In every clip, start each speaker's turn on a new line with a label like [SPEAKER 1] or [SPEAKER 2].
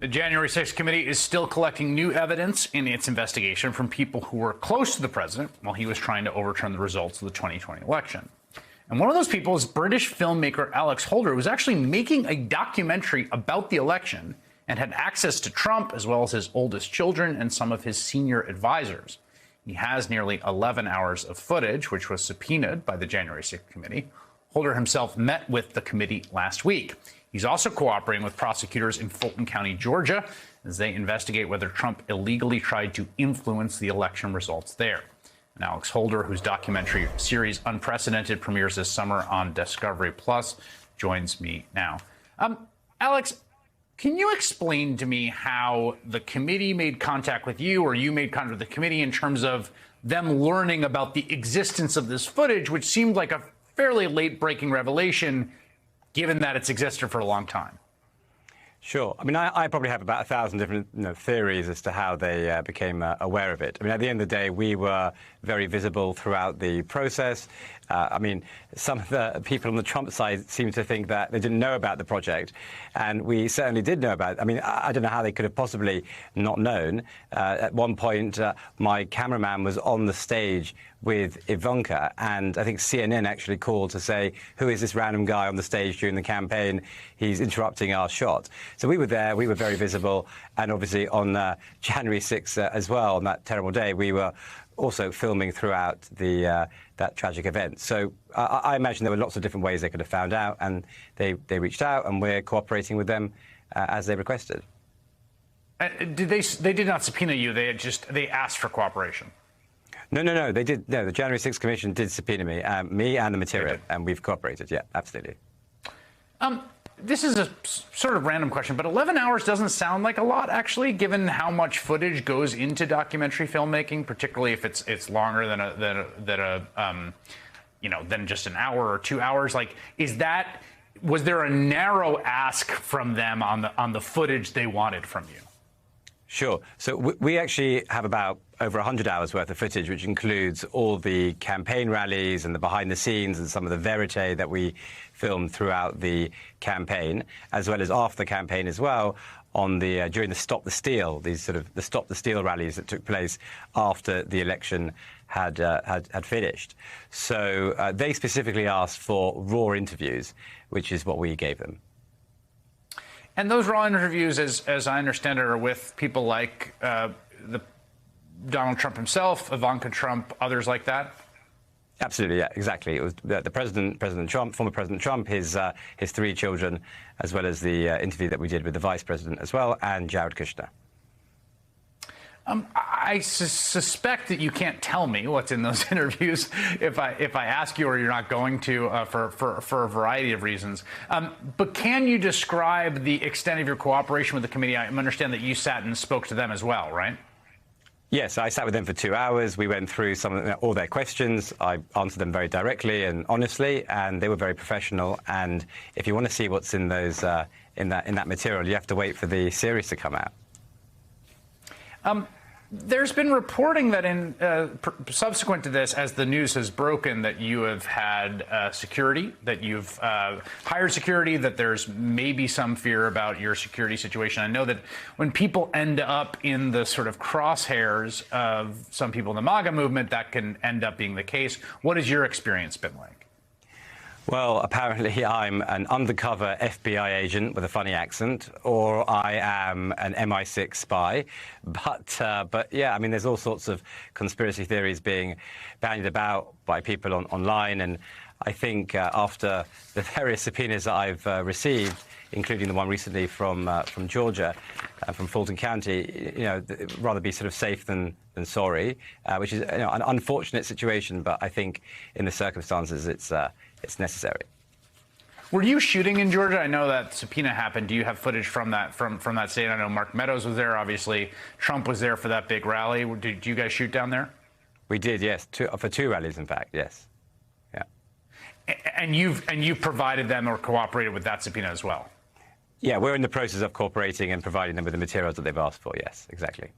[SPEAKER 1] The January 6th committee is still collecting new evidence in its investigation from people who were close to the president while he was trying to overturn the results of the 2020 election. And one of those people is British filmmaker Alex Holder, who was actually making a documentary about the election and had access to Trump, as well as his oldest children and some of his senior advisors. He has nearly 11 hours of footage, which was subpoenaed by the January 6th committee. Holder himself met with the committee last week. He's also cooperating with prosecutors in Fulton County, Georgia, as they investigate whether Trump illegally tried to influence the election results there. And Alex Holder, whose documentary series Unprecedented premieres this summer on Discovery Plus, joins me now. Alex, can you explain to me how the committee made contact with you, or you made contact with the committee, in terms of them learning about the existence of this footage, which seemed like a fairly late-breaking revelation, given that it's existed for a long time?
[SPEAKER 2] Sure. I mean, I probably have about 1,000 different theories as to how they became aware of it. I mean, at the end of the day, we were very visible throughout the process. I mean, some of the people on the Trump side seem to think that they didn't know about the project, and we certainly did know about it. I mean, I don't know how they could have possibly not known. At one point, my cameraman was on the stage with Ivanka, and I think CNN actually called to say, who is this random guy on the stage during the campaign? He's interrupting our shot. So we were there, we were very visible, and obviously on January 6th as well, on that terrible day, we were also filming throughout that tragic event. So I imagine there were lots of different ways they could have found out, and they reached out, and we're cooperating with them as they requested.
[SPEAKER 1] They did not subpoena you, they asked for cooperation?
[SPEAKER 2] No, they did. No, the January 6th Commission did subpoena me and the material, and we've cooperated. Yeah, absolutely.
[SPEAKER 1] This is a sort of random question, but 11 hours doesn't sound like a lot, actually, given how much footage goes into documentary filmmaking, particularly if it's longer than just an hour or 2 hours. Like, was there a narrow ask from them on the footage they wanted from you?
[SPEAKER 2] Sure. So we actually have about over 100 hours worth of footage, which includes all the campaign rallies and the behind the scenes and some of the verite that we filmed throughout the campaign, as well as after the campaign as well, on the during the Stop the Steal, these sort of the Stop the Steal rallies that took place after the election had finished. So they specifically asked for raw interviews, which is what we gave them.
[SPEAKER 1] And those raw interviews, as I understand it, are with people like Donald Trump himself, Ivanka Trump, others like that?
[SPEAKER 2] Absolutely, yeah, exactly. It was the President Trump, former President Trump, his three children, as well as the interview that we did with the Vice President as well, and Jared Kushner.
[SPEAKER 1] I suspect that you can't tell me what's in those interviews if I ask you, or you're not going to for a variety of reasons. But can you describe the extent of your cooperation with the committee? I understand that you sat and spoke to them as well, right?
[SPEAKER 2] Yes, I sat with them for 2 hours. We went through all their questions. I answered them very directly and honestly, and they were very professional. And if you want to see what's in those in that material, you have to wait for the series to come out.
[SPEAKER 1] There's been reporting that in subsequent to this, as the news has broken, that you have had security, that you've hired security, that there's maybe some fear about your security situation. I know that when people end up in the sort of crosshairs of some people in the MAGA movement, that can end up being the case. What has your experience been like?
[SPEAKER 2] Well, apparently I'm an undercover FBI agent with a funny accent, or I am an MI6 spy. But yeah, I mean, there's all sorts of conspiracy theories being bandied about by people online. And I think after the various subpoenas that I've received, including the one recently from Georgia, from Fulton County, rather be sort of safe than sorry, which is an unfortunate situation. But I think in the circumstances, it's necessary.
[SPEAKER 1] Were you shooting in Georgia? I know that subpoena happened. Do you have footage from that state? I know Mark Meadows was there. Obviously, Trump was there for that big rally. Did you guys shoot down there?
[SPEAKER 2] We did, yes, for two rallies, in fact, yes. Yeah.
[SPEAKER 1] And you've provided them or cooperated with that subpoena as well?
[SPEAKER 2] Yeah, we're in the process of cooperating and providing them with the materials that they've asked for. Yes, exactly.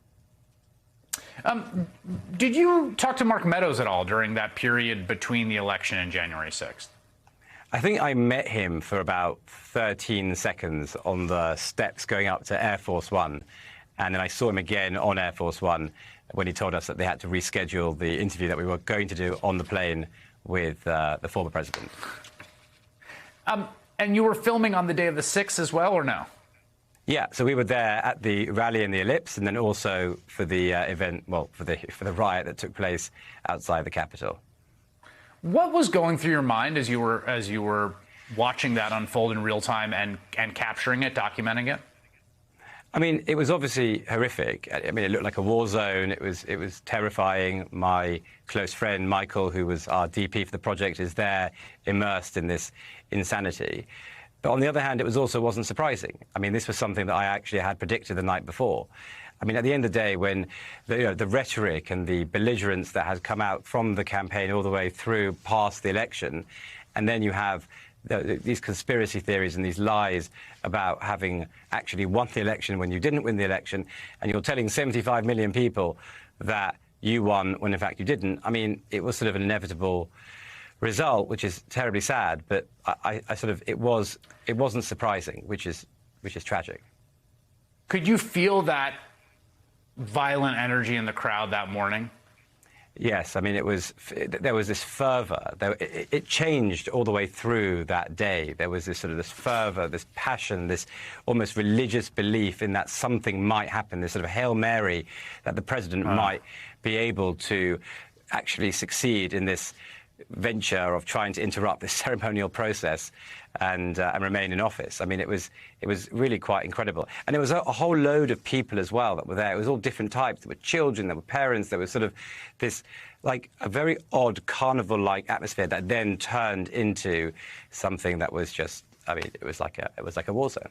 [SPEAKER 1] Did you talk to Mark Meadows at all during that period between the election and January 6th?
[SPEAKER 2] I think I met him for about 13 seconds on the steps going up to Air Force One. And then I saw him again on Air Force One when he told us that they had to reschedule the interview that we were going to do on the plane with the former president.
[SPEAKER 1] And you were filming on the day of the 6th as well, or no?
[SPEAKER 2] Yeah, so we were there at the rally in the Ellipse, and then also for the event, well, for the riot that took place outside the Capitol.
[SPEAKER 1] What was going through your mind as you were watching that unfold in real time and capturing it, documenting it?
[SPEAKER 2] I mean, it was obviously horrific. I mean, it looked like a war zone. It was terrifying. My close friend, Michael, who was our DP for the project, is there immersed in this insanity. But on the other hand, it also wasn't surprising. I mean, this was something that I actually had predicted the night before. I mean, at the end of the day, when the rhetoric and the belligerence that has come out from the campaign all the way through past the election, and then you have these conspiracy theories and these lies about having actually won the election when you didn't win the election, and you're telling 75 million people that you won when in fact you didn't. I mean, it was sort of an inevitable result, which is terribly sad. But it wasn't surprising, which is tragic.
[SPEAKER 1] Could you feel that violent energy in the crowd that morning?
[SPEAKER 2] Yes, I mean, there was this fervour. It changed all the way through that day. There was this fervour, this passion, this almost religious belief in that something might happen, this sort of Hail Mary that the president might be able to actually succeed in this venture of trying to interrupt this ceremonial process and remain in office. I mean, it was really quite incredible. And there was a whole load of people as well that were there. It was all different types. There were children, there were parents, there was sort of this, like, a very odd carnival-like atmosphere that then turned into something that was just, I mean, it was like a war zone.